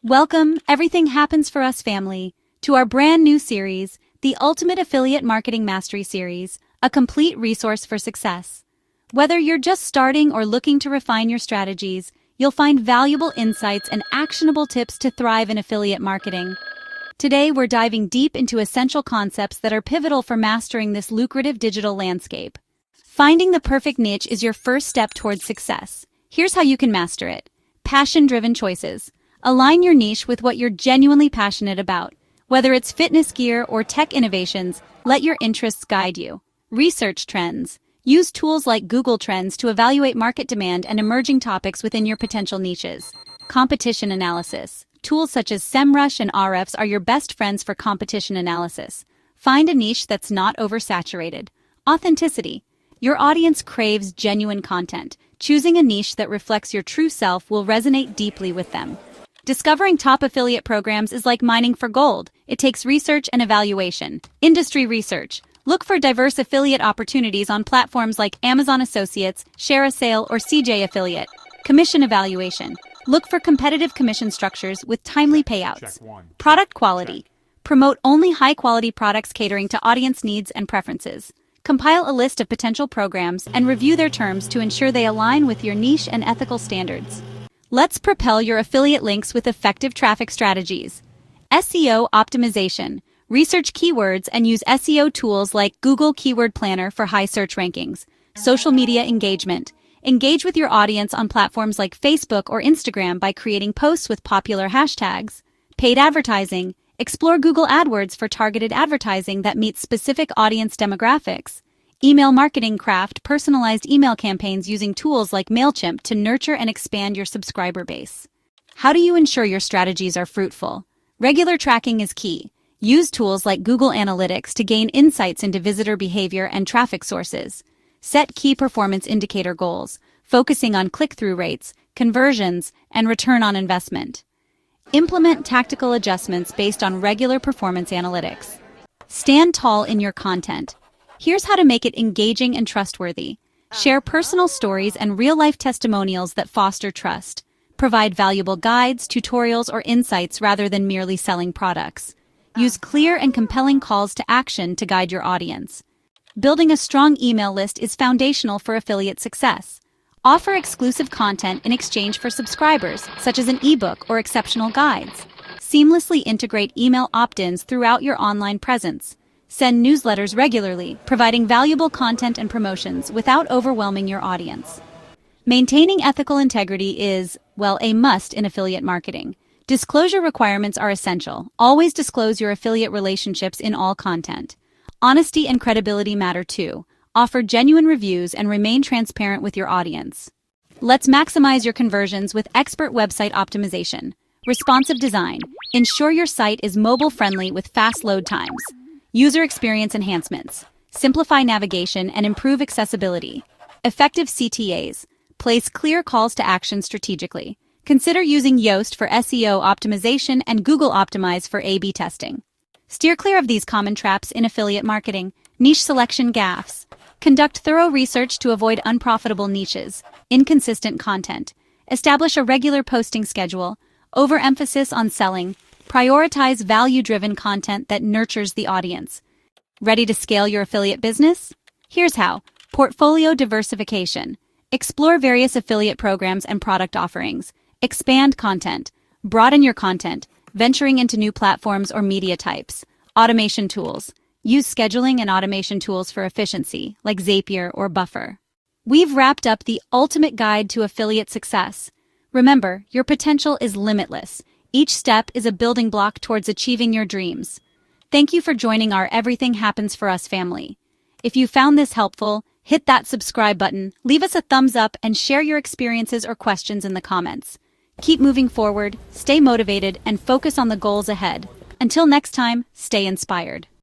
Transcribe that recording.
Welcome, Everything Happens for Us family, to our brand new series, the Ultimate Affiliate Marketing Mastery Series, a complete resource for success. Whether you're just starting or looking to refine your strategies, you'll find valuable insights and actionable tips to thrive in affiliate marketing. Today, we're diving deep into essential concepts that are pivotal for mastering this lucrative digital landscape. Finding the perfect niche is your first step towards success. Here's how you can master it. Passion-driven choices. Align your niche with what you're genuinely passionate about. Whether it's fitness gear or tech innovations, let your interests guide you. Research trends. Use tools like Google Trends to evaluate market demand and emerging topics within your potential niches. Competition analysis. Tools such as SEMrush and Ahrefs are your best friends for competition analysis. Find a niche that's not oversaturated. Authenticity. Your audience craves genuine content. Choosing a niche that reflects your true self will resonate deeply with them. Discovering top affiliate programs is like mining for gold. It takes research and evaluation. Industry research. Look for diverse affiliate opportunities on platforms like Amazon Associates, Share a Sale, or CJ Affiliate. Commission evaluation. Look for competitive commission structures with timely payouts. Product quality. Promote only high-quality products catering to audience needs and preferences. Compile a list of potential programs and review their terms to ensure they align with your niche and ethical standards. Let's propel your affiliate links with effective traffic strategies. SEO optimization. Research keywords and use SEO tools like Google Keyword Planner for high search rankings. Social media engagement. Engage with your audience on platforms like Facebook or Instagram by creating posts with popular hashtags. Paid advertising. Explore Google AdWords for targeted advertising that meets specific audience demographics. Email marketing. Craft personalized email campaigns using tools like MailChimp to nurture and expand your subscriber base. How do you ensure your strategies are fruitful? Regular tracking is key. Use tools like Google Analytics to gain insights into visitor behavior and traffic sources. Set key performance indicator goals, focusing on click-through rates, conversions, and return on investment. Implement tactical adjustments based on regular performance analytics. Stand tall in your content. Here's how to make it engaging and trustworthy. Share personal stories and real-life testimonials that foster trust. Provide valuable guides, tutorials, or insights rather than merely selling products. Use clear and compelling calls to action to guide your audience. Building a strong email list is foundational for affiliate success. Offer exclusive content in exchange for subscribers, such as an ebook or exceptional guides. Seamlessly integrate email opt-ins throughout your online presence. Send newsletters regularly, providing valuable content and promotions without overwhelming your audience. Maintaining ethical integrity is, well, a must in affiliate marketing. Disclosure requirements are essential. Always disclose your affiliate relationships in all content. Honesty and credibility matter too. Offer genuine reviews and remain transparent with your audience. Let's maximize your conversions with expert website optimization. Responsive design. Ensure your site is mobile-friendly with fast load times. User experience enhancements. Simplify navigation and improve accessibility. Effective CTAs. Place clear calls to action strategically. Consider using Yoast for SEO optimization and Google Optimize for A/B testing. Steer clear of these common traps in affiliate marketing. Niche selection gaffes. Conduct thorough research to avoid unprofitable niches. Inconsistent content. Establish a regular posting schedule. Overemphasis on selling. Prioritize value-driven content that nurtures the audience. Ready to scale your affiliate business? Here's how. Portfolio diversification. Explore various affiliate programs and product offerings. Expand content. Broaden your content, venturing into new platforms or media types. Automation tools. Use scheduling and automation tools for efficiency, like Zapier or Buffer. We've wrapped up the ultimate guide to affiliate success. Remember, your potential is limitless. Each step is a building block towards achieving your dreams. Thank you for joining our Everything Happens for Us family. If you found this helpful, hit that subscribe button, leave us a thumbs up, and share your experiences or questions in the comments. Keep moving forward, stay motivated, and focus on the goals ahead. Until next time, stay inspired.